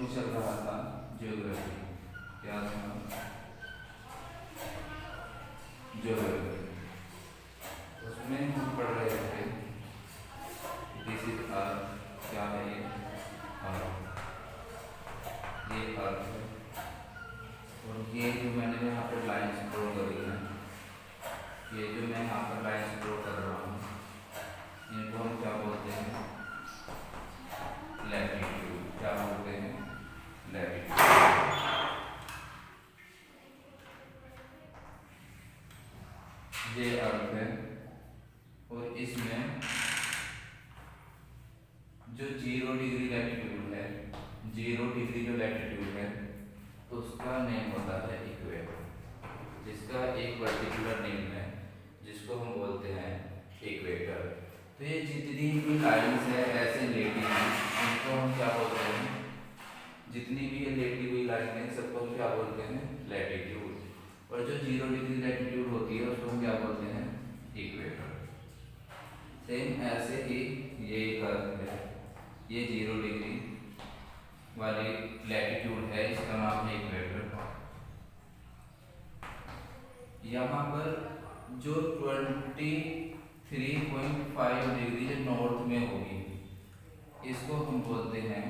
Topic चल रहा था ज्योग्राफी। क्या था? ज्योग्राफी। उसमें हम पढ़ रहे थे दिस इज अर्थ। क्या है ये? अर्थ। ये अर्थ है और ये जो मैंने यहाँ पर लाइन्स ड्रॉ करी है, ये जो मैं यहाँ पर लाइन्स ड्रॉ कर रहा हूँ, इनको हम क्या बोलते हैं? लैटिट्यूड। क्या बोलते हैं? लैटिट्यूड। ये अर्थ है और इसमें जो 0 डिग्री लैटिट्यूड है, 0 डिग्री जो लैटिट्यूड है, उसका नेम होता है इक्वेटर, जिसका एक पर्टिकुलर नेम है, जिसको हम बोलते हैं इक्वेटर। तो ये जितनी भी लाइन्स है ऐसे लेटी हैं, इनको हम क्या बोलते हैं? जितनी भी ये लेटी हुई लाइन है सबको हम क्या बोलते हैं? लैटिट्यूड। और जो 0 डिग्री लैटिट्यूड होती है उसको हम क्या बोलते हैं? इक्वेटर। सेम ऐसे ही ये कर्व है, ये 0 डिग्री वाली लैटिट्यूड है, इसका नाम है इक्वेटर। यहाँ पर जो 23.5 डिग्री जो नॉर्थ में होगी, इसको हम बोलते हैं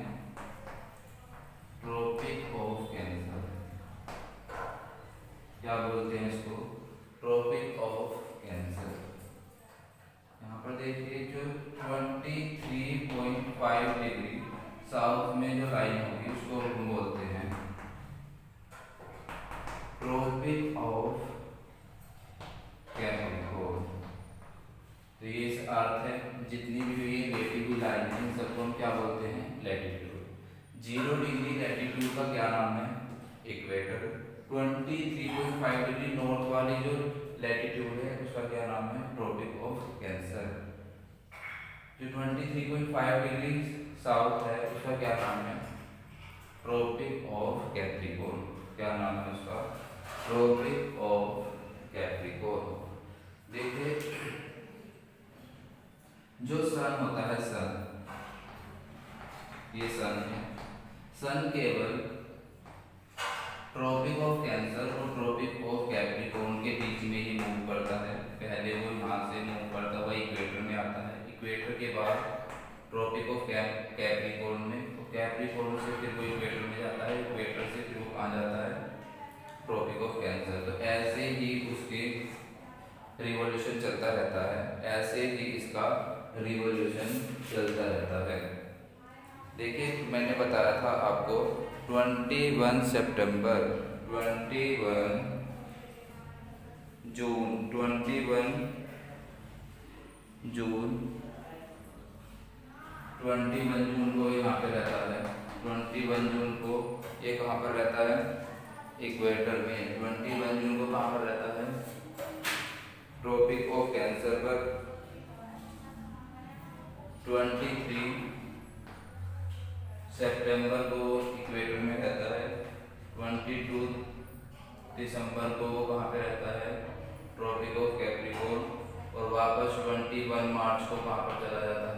ट्रॉपिक ऑफ कैंसर। क्या बोलते हैं इसको? Tropic of cancer. यहाँ पर देखिए जो 23.5 डिग्री साउथ में जो लाइन होगी उसको हम बोलते हैं ट्रॉपिक ऑफ कैप्रिकॉर्न। तो ये इस अर्थ है, जितनी भी ये लेटी हुई लाइन है इन सबको हम क्या बोलते हैं? लैटिट्यूड। 0 डिग्री लैटिट्यूड का क्या नाम है? इक्वेटर। 23.5 डिग्री नॉर्थ वाली जो लैटिट्यूड है उसका क्या नाम है? Tropic of cancer. जो 23.5 डिग्री साउथ है उसका क्या नाम है? Tropic of Capricorn. क्या नाम है उसका? Tropic of Capricorn. देखिए जो सन होता है, सन, ये सन है, सन केवल ट्रॉपिक ऑफ कैंसर और ट्रॉपिक ऑफ कैप्रिकॉर्न के बीच में ही मूव करता है। पहले वो यहाँ से मूव करता हुआ इक्वेटर में आता है, इक्वेटर के बाद ट्रॉपिक ऑफ कैप्रिकॉर्न में, तो कैप्रिकॉर्न से फिर वो इक्वेटर में जाता है, इक्वेटर से फिर वो आ जाता है ट्रॉपिक ऑफ कैंसर। तो ऐसे ही उसके रिवॉल्यूशन चलता रहता है, ऐसे ही इसका रिवॉल्यूशन चलता रहता है। देखिए मैंने बताया था आपको 21 सितंबर, 21 जून, 21 जून, 21 जून को यहाँ पे रहता है। 21 जून को ये कहाँ पर रहता है? इक्वेटर में। 21 जून को कहाँ पर रहता है? ट्रॉपिक ऑफ कैंसर पर। 23 सितंबर को इक्वेटर में रहता है। 22 दिसंबर को वो कहाँ पे रहता है? Tropic of Capricorn. और वापस 21 मार्च को कहाँ पर चला जाता है?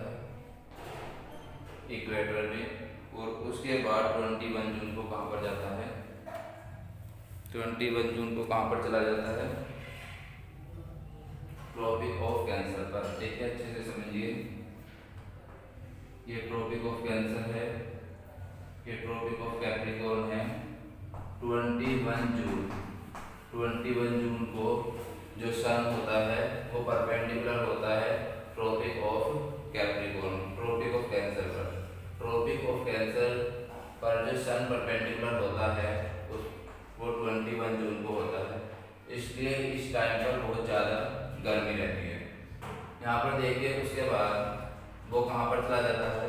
इक्वेटर में। और उसके बाद 21 जून को कहाँ पर जाता है? 21 जून को कहाँ पर चला जाता है? ट्रॉपिक ऑफ कैंसर पर। देखिए अच्छे से समझिए, ये ट्रॉपिक ऑफ कैंसर है, ये ट्रॉपिक ऑफ कैप्रिकॉर्न है। 21 जून, 21 जून को जो सन होता है वो परपेंडिकुलर होता है tropic of Capricorn, tropic of cancer पर। ट्रॉपिक ऑफ कैंसर पर जो सन परपेंडिकुलर होता है वो 21 जून को होता है, इसलिए इस टाइम पर बहुत ज़्यादा गर्मी रहती है। यहाँ पर देखिए उसके बाद वो कहाँ पर चला जाता है?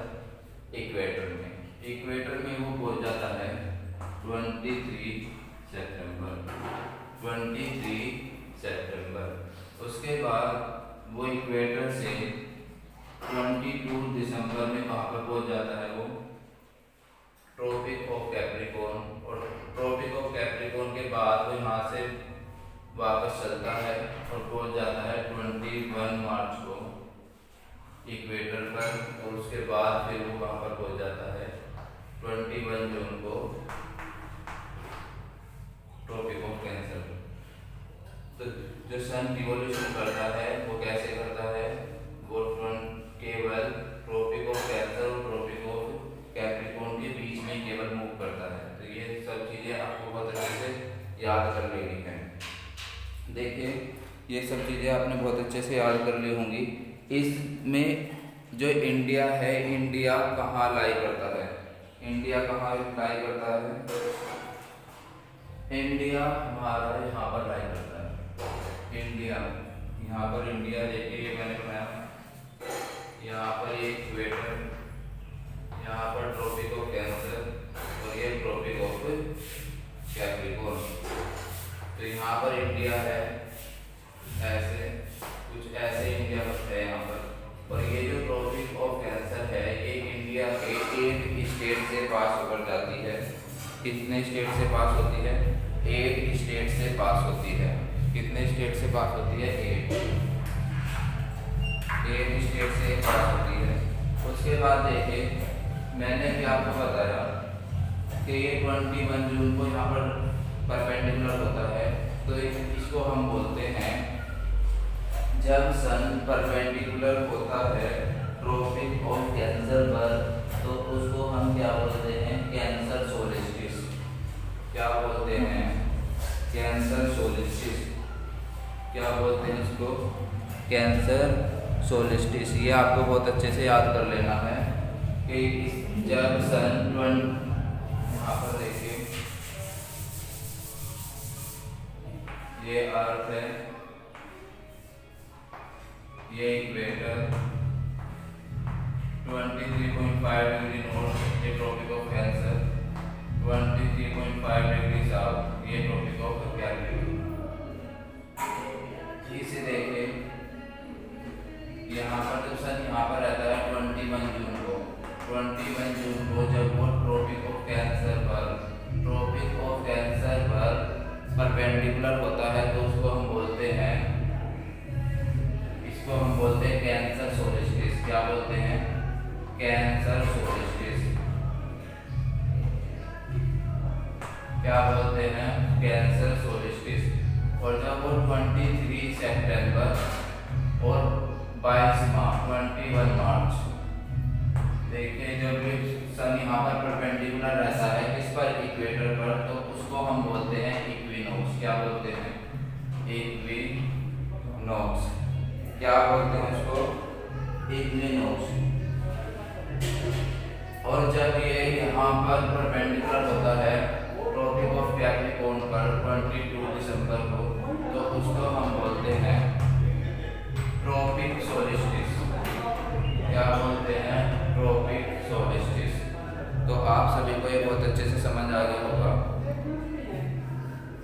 इक्वेटर में। इक्वेटर में वो पहुँच जाता है 23 सितंबर, 23 सितंबर। उसके बाद वो इक्वेटर से 22 दिसंबर में कहाँ पर पहुँच जाता है? वो ट्रॉपिक ऑफ कैप्रिकॉर्न। और ट्रॉपिक ऑफ कैप्रिकॉर्न के बाद वो यहाँ से वापस चलता है और पहुँच जाता है 21 मार्च को इक्वेटर पर। और उसके बाद फिर वो कहाँ पर पहुँच जाता है? 21 जून को ट्रॉपिक ऑफ कैंसर। तो जो सन रिवॉल्यूशन करता है वो कैसे करता है, वो केवल ट्रॉपिक ऑफ कैंसर और ट्रॉपिक ऑफ कैप्रिकॉर्न के बीच में केवल मूव करता है। तो ये सब चीज़ें आपको बहुत अच्छे से याद कर लेनी है। देखिए ये सब चीज़ें आपने बहुत अच्छे से याद कर ली होंगी। इसमें जो इंडिया है, इंडिया कहाँ लाई करता है, इंडिया कहाँ लाई करता है, इंडिया हमारा यहाँ पर लाई करता है। इंडिया यहाँ पर, इंडिया देखिए ये मैंने बनाया, यहाँ पर ये इक्वेटर, यहाँ पर ट्रॉपिक ऑफ कैंसर और ये ट्रॉपिक ऑफ कैप्रिकॉर्न। तो यहाँ पर इंडिया है, ऐसे कुछ ऐसे इंडिया है यहाँ पर। और ये जो ट्रॉपिक ऑफ कैंसर है ये इंडिया के 8 स्टेट से पास होकर जाती है। कितने स्टेट से पास होती है, 8 स्टेट से पास होती है। कितने स्टेट से पास होती है, 8 स्टेट से पास होती है। उसके बाद देखिए मैंने भी आपको बताया कि ये 21 जून को यहाँ पर परपेंडिकुलर होता है। तो इसको हम बोलते हैं, जब सन परपेंडिकुलर होता है ट्रॉपिक ऑफ कैंसर पर, तो उसको हम क्या बोलते हैं, कैंसर सोलिस्टिस। क्या बोलते हैं, कैंसर सोलिस्टिस। क्या बोलते हैं इसको, कैंसर सोलिस्टिस। ये आपको बहुत अच्छे से याद कर लेना है कि जब सन यहाँ पर देखिए ये अर्थ है, ये इक्वेटर 23.5 डिग्री नॉर्थ ये tropic of cancer, 23.5 degree south ये ट्रॉपिक ऑफ कैप्रिकॉर्न। इसे देखिए यहाँ पर जब सन यहाँ पर रहता है 21 जून को, 21 जून को जब वो ट्रॉपिक ऑफ कैंसर पर परपेंडिकुलर होता है तो उसको हम बोलते हैं, इसको हम बोलते हैं कैंसर सोलिस्टिस। क्या बोलते हैं, कैंसर सोलिस्टिस। क्या बोलते हैं, कैंसर सोलिस्टिस। और जब वो 23 सितंबर और 21 मार्च देखिए जब सन यहाँ पर परपेंडिकुलर रहता है किस पर, इक्वेटर पर, तो उसको हम बोलते हैं इक्विनोक्स। क्या बोलते हैं, इक्विनोक्स। क्या बोलते हैं उसको, इक्विनोक्स। और जब ये यहाँ पर परपेंडिकुलर होता है ट्रॉपिक ऑफ कैप्रिकॉर्न पर 22 दिसंबर को, तो उसको हम बोलते हैं ट्रॉपिक सोलिस्टिस। क्या बोलते हैं, ट्रॉपिक सोलिस्टिस। तो आप सभी को ये बहुत अच्छे से समझ आ गया होगा।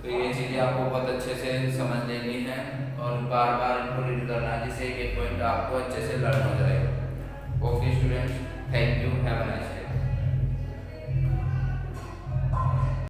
तो ये चीज़ें आपको बहुत अच्छे से समझ लेनी है और बार बार इनको रीड करना है जिससे एक पॉइंट आपको अच्छे से लर्न हो जाएगा। Okay students, thank you, have a nice day.